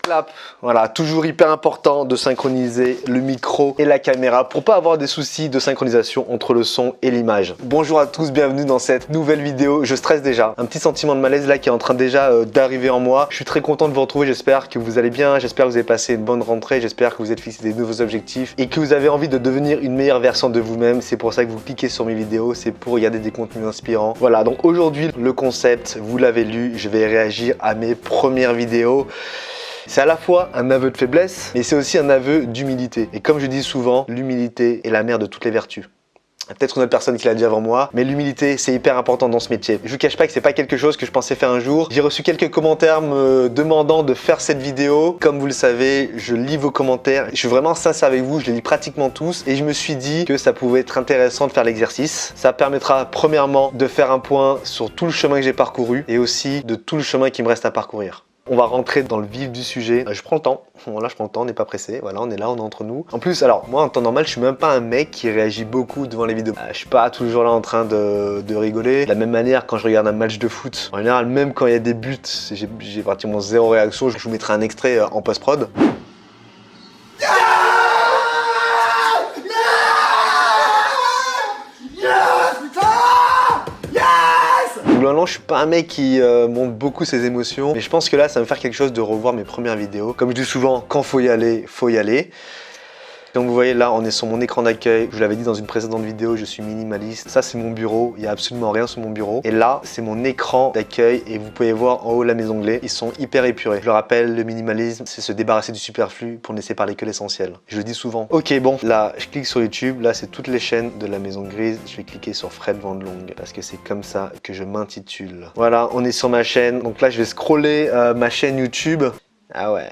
clap. Voilà, toujours hyper important de synchroniser le micro et la caméra pour pas avoir des soucis de synchronisation entre le son et l'image. Bonjour à tous, bienvenue dans cette nouvelle vidéo. Je stresse déjà, un petit sentiment de malaise là qui est en train déjà d'arriver en moi. Je suis très content de vous retrouver, j'espère que vous allez bien, j'espère que vous avez passé une bonne rentrée, j'espère que vous êtes fixé des nouveaux objectifs et que vous avez envie de devenir une meilleure version de vous-même. C'est pour ça que vous cliquez sur mes vidéos, c'est pour regarder des contenus inspirants. Voilà, donc aujourd'hui le concept, vous l'avez lu, je vais réagir à mes premières vidéos. C'est à la fois un aveu de faiblesse, mais c'est aussi un aveu d'humilité. Et comme je dis souvent, l'humilité est la mère de toutes les vertus. Peut-être une autre personne qui l'a dit avant moi, mais l'humilité c'est hyper important dans ce métier. Je vous cache pas que c'est pas quelque chose que je pensais faire un jour. J'ai reçu quelques commentaires me demandant de faire cette vidéo. Comme vous le savez, je lis vos commentaires. Je suis vraiment sincère avec vous, je les lis pratiquement tous. Et je me suis dit que ça pouvait être intéressant de faire l'exercice. Ça permettra premièrement de faire un point sur tout le chemin que j'ai parcouru et aussi de tout le chemin qui me reste à parcourir. On va rentrer dans le vif du sujet. Je prends le temps. Voilà, je prends le temps, on n'est pas pressé. Voilà, on est là, on est entre nous. En plus, alors, moi, en temps normal, je suis même pas un mec qui réagit beaucoup devant les vidéos. Je suis pas toujours là en train de rigoler. De la même manière, quand je regarde un match de foot, en général, même quand il y a des buts, j'ai pratiquement zéro réaction. Je vous mettrai un extrait en post-prod. Globalement, je suis pas un mec qui montre beaucoup ses émotions, mais je pense que là, ça va me faire quelque chose de revoir mes premières vidéos. Comme je dis souvent, quand faut y aller, faut y aller. Donc vous voyez là, on est sur mon écran d'accueil. Je vous l'avais dit dans une précédente vidéo, je suis minimaliste. Ça, c'est mon bureau. Il n'y a absolument rien sur mon bureau. Et là, c'est mon écran d'accueil. Et vous pouvez voir en haut là mes onglets. Ils sont hyper épurés. Je le rappelle, le minimalisme, c'est se débarrasser du superflu pour ne laisser parler que l'essentiel. Je le dis souvent. Ok, bon, là, je clique sur YouTube. Là, c'est toutes les chaînes de la Maison Grise. Je vais cliquer sur Fred Vandelong parce que c'est comme ça que je m'intitule. Voilà, on est sur ma chaîne. Donc là, je vais scroller ma chaîne YouTube. Ah ouais.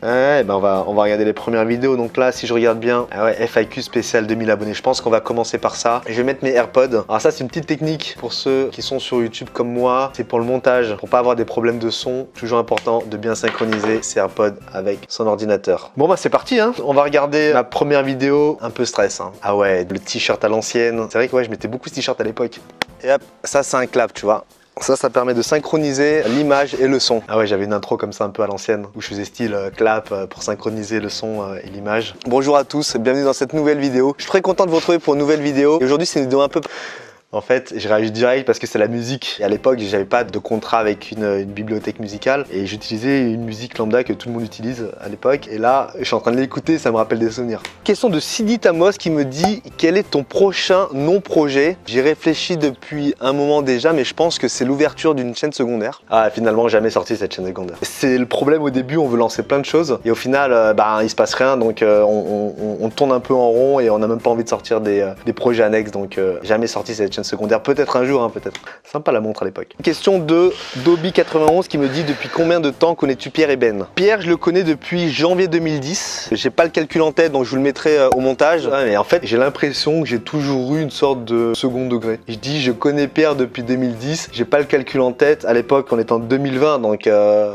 Ouais, ben on va regarder les premières vidéos. Donc là, si je regarde bien, ah ouais, FAQ spécial 2000 abonnés. Je pense qu'on va commencer par ça. Je vais mettre mes AirPods. Alors ça, c'est une petite technique pour ceux qui sont sur YouTube comme moi. C'est pour le montage, pour pas avoir des problèmes de son. Toujours important de bien synchroniser ses AirPods avec son ordinateur. Bon bah c'est parti, hein. On va regarder ma première vidéo. Un peu stress, hein. Ah ouais, le t-shirt à l'ancienne. C'est vrai que ouais, je mettais beaucoup ce t-shirt à l'époque. Et hop, ça c'est un clap, tu vois. Ça permet de synchroniser l'image et le son. Ah ouais, j'avais une intro comme ça un peu à l'ancienne où je faisais style clap pour synchroniser le son et l'image. Bonjour à tous, bienvenue dans cette nouvelle vidéo. Je suis très content de vous retrouver pour une nouvelle vidéo. Et aujourd'hui, c'est une vidéo un peu... En fait, je réagis direct parce que c'est la musique. Et à l'époque, j'avais pas de contrat avec une bibliothèque musicale et j'utilisais une musique lambda que tout le monde utilise à l'époque. Et là, je suis en train de l'écouter, ça me rappelle des souvenirs. Question de Sidi Tamos qui me dit quel est ton prochain non-projet? J'ai réfléchi depuis un moment déjà, mais je pense que c'est l'ouverture d'une chaîne secondaire. Ah, finalement, jamais sorti cette chaîne secondaire. C'est le problème au début, on veut lancer plein de choses et au final, il se passe rien, donc on tourne un peu en rond et on n'a même pas envie de sortir des projets annexes, donc jamais sorti cette chaîne secondaire, peut-être un jour, hein, peut-être. Sympa la montre à l'époque. Question de Dobby91 qui me dit depuis combien de temps connais-tu Pierre et Ben? Pierre, je le connais depuis janvier 2010. J'ai pas le calcul en tête, donc je vous le mettrai au montage. Ouais, mais en fait, j'ai l'impression que j'ai toujours eu une sorte de second degré. Je dis je connais Pierre depuis 2010, j'ai pas le calcul en tête. À l'époque, on est en 2020, donc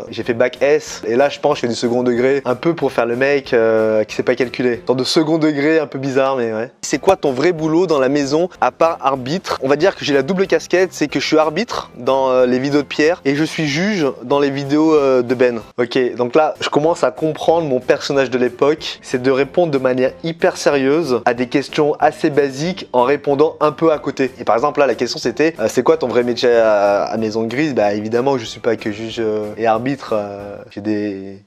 j'ai fait bac S. Et là, je pense que je fais du second degré, un peu pour faire le mec qui sait pas calculer. Une sorte de second degré un peu bizarre, mais ouais. C'est quoi ton vrai boulot dans la maison à part arbitre? On va dire que j'ai la double casquette, c'est que je suis arbitre dans les vidéos de Pierre et je suis juge dans les vidéos de Ben. Ok, donc là, je commence à comprendre mon personnage de l'époque. C'est de répondre de manière hyper sérieuse à des questions assez basiques en répondant un peu à côté. Et par exemple, là, la question c'était c'est quoi ton vrai métier à Maison Grise? Bah évidemment que je suis pas que juge et arbitre. J'ai des...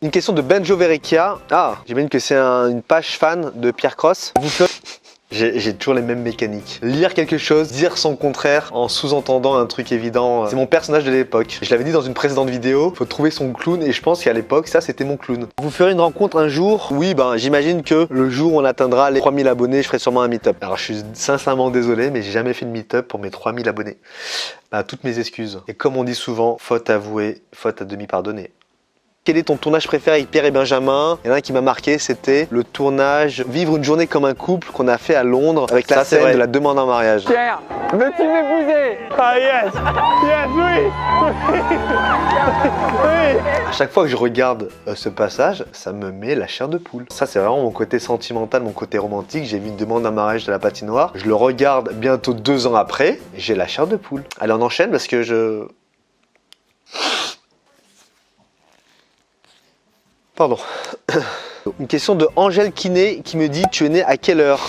Une question de Benjo Verrecchia. Ah, j'imagine que c'est une page fan de Pierre Cross. J'ai toujours les mêmes mécaniques. Lire quelque chose, dire son contraire en sous-entendant un truc évident. C'est mon personnage de l'époque. Je l'avais dit dans une précédente vidéo, faut trouver son clown et je pense qu'à l'époque, ça c'était mon clown. Vous ferez une rencontre un jour? Oui, ben j'imagine que le jour où on atteindra les 3000 abonnés, je ferai sûrement un meet-up. Alors je suis sincèrement désolé, mais j'ai jamais fait de meet-up pour mes 3000 abonnés. Bah, toutes mes excuses. Et comme on dit souvent, faute avouée, faute à demi pardonnée. Quel est ton tournage préféré avec Pierre et Benjamin? Il y en a un qui m'a marqué, c'était le tournage Vivre une journée comme un couple qu'on a fait à Londres avec la scène de la demande en mariage. Pierre, veux-tu m'épouser? Ah yes! Yes, oui! Oui! À chaque fois que je regarde ce passage, ça me met la chair de poule. Ça, c'est vraiment mon côté sentimental, mon côté romantique. J'ai vu une demande en mariage de la patinoire. Je le regarde bientôt 2 ans après, j'ai la chair de poule. Allez, on enchaîne parce que je... Pardon. Une question de Angèle Kiné qui me dit « Tu es né à quelle heure ?»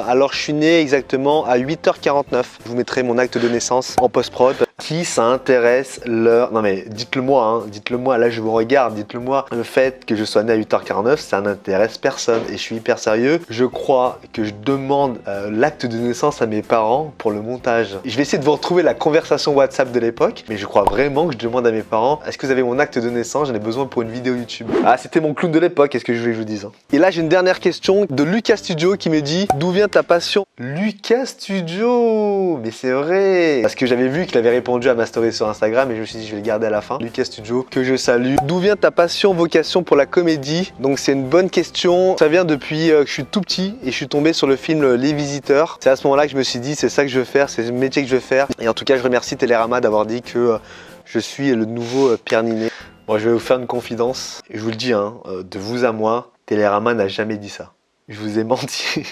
Alors je suis né exactement à 8h49. Je vous mettrai mon acte de naissance en post-prod. Qui ça intéresse l'heure? Non mais dites-le moi, hein. Dites-le moi, là je vous regarde, dites-le moi. Le fait que je sois né à 8h49, ça n'intéresse personne et je suis hyper sérieux. Je crois que je demande l'acte de naissance à mes parents pour le montage. Je vais essayer de vous retrouver la conversation WhatsApp de l'époque, mais je crois vraiment que je demande à mes parents « Est-ce que vous avez mon acte de naissance? J'en ai besoin pour une vidéo YouTube. » Ah, c'était mon clown de l'époque, qu'est-ce que je voulais que je vous dise, hein. Et là j'ai une dernière question de Lucas Studio qui me dit « D'où vient ta passion ?» Lucas Studio, mais c'est vrai, parce que j'avais vu qu'il avait répondu à ma story sur Instagram et je me suis dit je vais le garder à la fin. Lucas Studio, que je salue. D'où vient ta passion, vocation pour la comédie? Donc c'est une bonne question. Ça vient depuis que je suis tout petit et je suis tombé sur le film Les Visiteurs. C'est à ce moment-là que je me suis dit c'est ça que je veux faire, c'est le métier que je veux faire. Et en tout cas je remercie Télérama d'avoir dit que je suis le nouveau Pierre Ninet. Bon, je vais vous faire une confidence, et je vous le dis, hein, de vous à moi, Télérama n'a jamais dit ça. Je vous ai menti.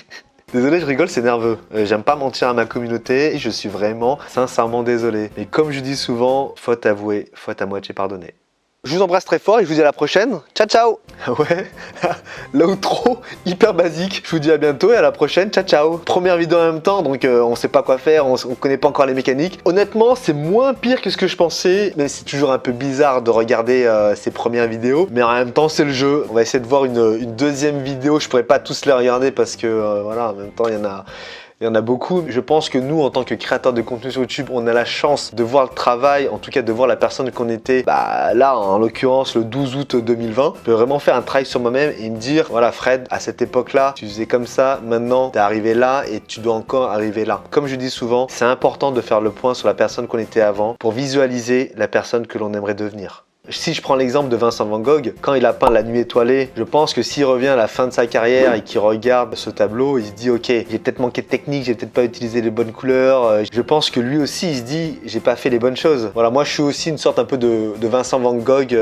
Désolé, je rigole, c'est nerveux. J'aime pas mentir à ma communauté, et je suis vraiment sincèrement désolé. Mais comme je dis souvent, faute avouée, faute à moitié pardonnée. Je vous embrasse très fort et je vous dis à la prochaine. Ciao, ciao. Ouais, l'outro hyper basique. Je vous dis à bientôt et à la prochaine. Ciao, ciao. Première vidéo en même temps, donc on sait pas quoi faire, on connaît pas encore les mécaniques. Honnêtement, c'est moins pire que ce que je pensais, mais c'est toujours un peu bizarre de regarder ces premières vidéos. Mais en même temps, c'est le jeu. On va essayer de voir une deuxième vidéo. Je pourrais pas tous les regarder parce que voilà, en même temps, il y en a beaucoup. Je pense que nous, en tant que créateurs de contenu sur YouTube, on a la chance de voir le travail, en tout cas de voir la personne qu'on était là, en l'occurrence, le 12 août 2020. Je peux vraiment faire un travail sur moi-même et me dire, voilà Fred, à cette époque-là, tu faisais comme ça, maintenant, tu es arrivé là et tu dois encore arriver là. Comme je dis souvent, c'est important de faire le point sur la personne qu'on était avant pour visualiser la personne que l'on aimerait devenir. Si je prends l'exemple de Vincent Van Gogh, quand il a peint La Nuit étoilée, je pense que s'il revient à la fin de sa carrière et qu'il regarde ce tableau, il se dit ok, j'ai peut-être manqué de technique, j'ai peut-être pas utilisé les bonnes couleurs. Je pense que lui aussi il se dit j'ai pas fait les bonnes choses. Voilà, moi je suis aussi une sorte un peu de Vincent Van Gogh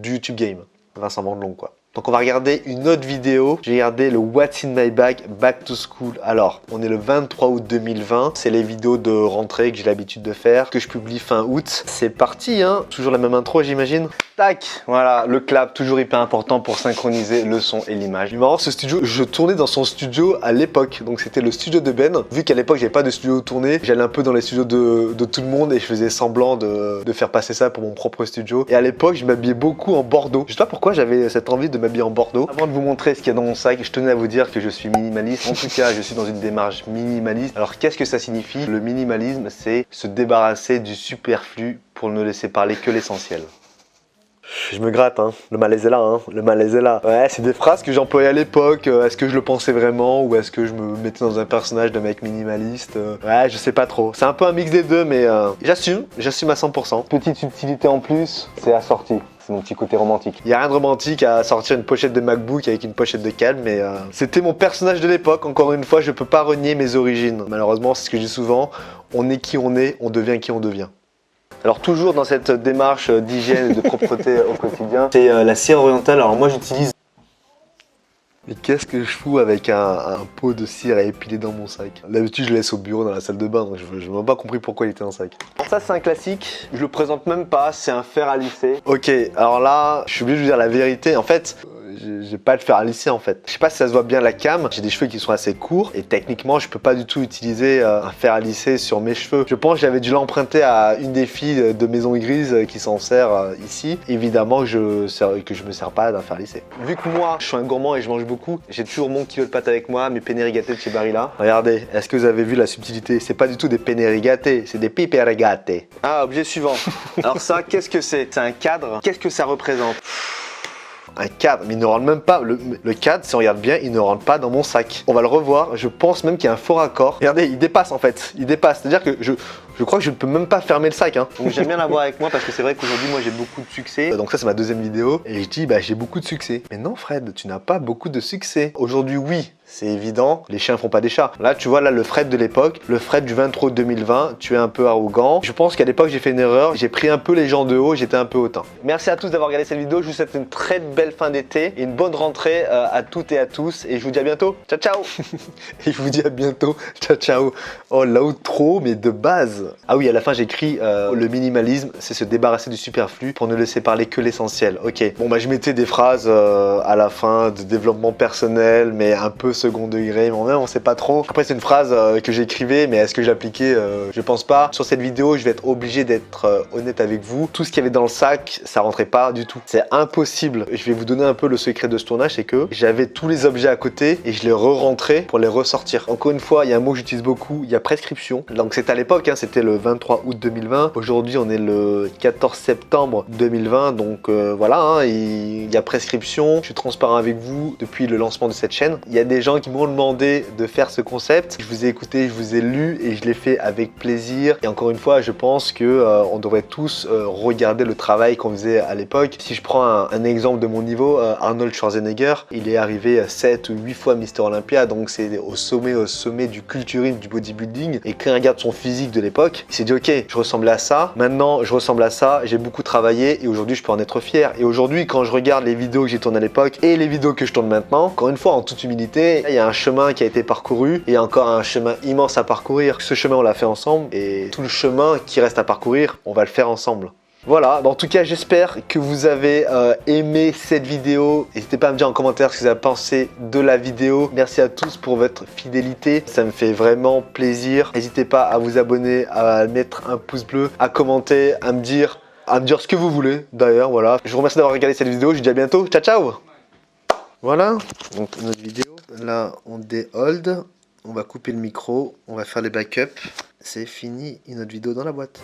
du YouTube game. Vincent Van Long quoi. Donc on va regarder une autre vidéo. J'ai regardé le What's in my bag Back to School. Alors, on est le 23 août 2020. C'est les vidéos de rentrée que j'ai l'habitude de faire, que je publie fin août. C'est parti, hein. Toujours la même intro, j'imagine. Tac, voilà, le clap, toujours hyper important pour synchroniser le son et l'image. Marrant, ce studio, je tournais dans son studio à l'époque. Donc c'était le studio de Ben. Vu qu'à l'époque, j'avais pas de studio tourné, j'allais un peu dans les studios de tout le monde et je faisais semblant de faire passer ça pour mon propre studio. Et à l'époque, je m'habillais beaucoup en bordeaux. Je sais pas pourquoi j'avais cette envie de m'habiller en bordeaux. Avant de vous montrer ce qu'il y a dans mon sac, je tenais à vous dire que je suis minimaliste. En tout cas, je suis dans une démarche minimaliste. Alors, qu'est-ce que ça signifie? Le minimalisme, c'est se débarrasser du superflu pour ne laisser parler que l'essentiel. Je me gratte, hein. Le malaise est là, hein. Le malaise est là. Ouais, c'est des phrases que j'employais à l'époque. Est-ce que je le pensais vraiment ou est-ce que je me mettais dans un personnage de mec minimaliste? Ouais, je sais pas trop. C'est un peu un mix des deux, mais j'assume à 100%. Petite subtilité en plus, c'est assorti. C'est mon petit côté romantique. Il n'y a rien de romantique à sortir une pochette de MacBook avec une pochette de Calme, mais c'était mon personnage de l'époque. Encore une fois, je peux pas renier mes origines. Malheureusement, c'est ce que je dis souvent. On est qui on est, on devient qui on devient. Alors toujours dans cette démarche d'hygiène et de propreté au quotidien, c'est la cire orientale. Alors moi j'utilise... Mais qu'est-ce que je fous avec un pot de cire à épiler dans mon sac? D'habitude je le laisse au bureau dans la salle de bain, donc je n'ai pas compris pourquoi il était en sac. Alors ça c'est un classique, je le présente même pas, c'est un fer à lisser. Ok, alors là, je suis obligé de vous dire la vérité, en fait... J'ai pas de fer à lisser en fait. Je sais pas si ça se voit bien la cam, j'ai des cheveux qui sont assez courts et techniquement je peux pas du tout utiliser un fer à lisser sur mes cheveux. Je pense que j'avais dû l'emprunter à une des filles de Maison Grise qui s'en sert ici. Évidemment que je me sers pas d'un fer à lisser. Vu que moi je suis un gourmand et je mange beaucoup, j'ai toujours mon kilo de pâtes avec moi, mes penne rigate de chez Barilla. Regardez, est-ce que vous avez vu la subtilité? C'est pas du tout des penne rigate, c'est des pipe rigate. Ah, objet suivant. Alors ça, qu'est-ce que c'est? C'est un cadre. Qu'est-ce que ça représente? Un cadre, mais il ne rentre même pas, le cadre, si on regarde bien, il ne rentre pas dans mon sac. On va le revoir, je pense même qu'il y a un faux raccord. Regardez, il dépasse en fait, il dépasse, c'est-à-dire que je crois que je ne peux même pas fermer le sac. Hein. Donc j'aime bien l'avoir avec moi parce que c'est vrai qu'aujourd'hui, moi j'ai beaucoup de succès. Donc ça, c'est ma deuxième vidéo et je dis, bah j'ai beaucoup de succès. Mais non Fred, tu n'as pas beaucoup de succès. Aujourd'hui, oui, c'est évident, les chiens font pas des chats. Là, tu vois, là, le Fred de l'époque, le Fred du 23 août 2020, tu es un peu arrogant. Je pense qu'à l'époque, j'ai fait une erreur, j'ai pris un peu les gens de haut, j'étais un peu hautain. Merci à tous d'avoir regardé cette vidéo, je vous souhaite une très belle fin d'été et une bonne rentrée à toutes et à tous. Et je vous dis à bientôt, ciao ciao. Et je vous dis à bientôt, ciao ciao. Oh, l'outro, mais de base. Ah oui, à la fin, j'écris le minimalisme, c'est se débarrasser du superflu pour ne laisser parler que l'essentiel. Ok, bon, bah, je mettais des phrases à la fin de développement personnel, mais un peu second degré, mais en même on sait pas trop. Après, c'est une phrase que j'écrivais, mais est-ce que j'appliquais je pense pas. Sur cette vidéo, je vais être obligé d'être honnête avec vous. Tout ce qu'il y avait dans le sac, ça rentrait pas du tout. C'est impossible. Je vais vous donner un peu le secret de ce tournage, c'est que j'avais tous les objets à côté et je les re-rentrais pour les ressortir. Encore une fois, il y a un mot que j'utilise beaucoup, il y a prescription. Donc c'était à l'époque, hein, c'était le 23 août 2020. Aujourd'hui, on est le 14 septembre 2020, donc voilà, hein, il y a prescription. Je suis transparent avec vous depuis le lancement de cette chaîne. Il y a des gens qui m'ont demandé de faire ce concept. Je vous ai écouté, je vous ai lu et je l'ai fait avec plaisir. Et encore une fois, je pense que on devrait tous regarder le travail qu'on faisait à l'époque. Si je prends un exemple de mon niveau, Arnold Schwarzenegger, il est arrivé 7 ou 8 fois Mister Olympia, donc c'est au sommet du culturisme, du bodybuilding. Et quand il regarde son physique de l'époque, il s'est dit ok, je ressemblais à ça, maintenant je ressemble à ça, j'ai beaucoup travaillé et aujourd'hui je peux en être fier. Et aujourd'hui, quand je regarde les vidéos que j'ai tournées à l'époque et les vidéos que je tourne maintenant, encore une fois, en toute humilité, il y a un chemin qui a été parcouru et encore un chemin immense à parcourir. Ce chemin, on l'a fait ensemble et tout le chemin qui reste à parcourir, on va le faire ensemble. Voilà, en tout cas j'espère que vous avez aimé cette vidéo. N'hésitez pas à me dire en commentaire ce que vous avez pensé de la vidéo. Merci à tous pour votre fidélité, ça me fait vraiment plaisir. N'hésitez pas à vous abonner, à mettre un pouce bleu, à commenter, à me dire ce que vous voulez d'ailleurs, voilà. Je vous remercie d'avoir regardé cette vidéo, je vous dis à bientôt, ciao ciao. Voilà, donc notre vidéo, là on déhold, on va couper le micro, on va faire les backups, c'est fini, une autre vidéo dans la boîte.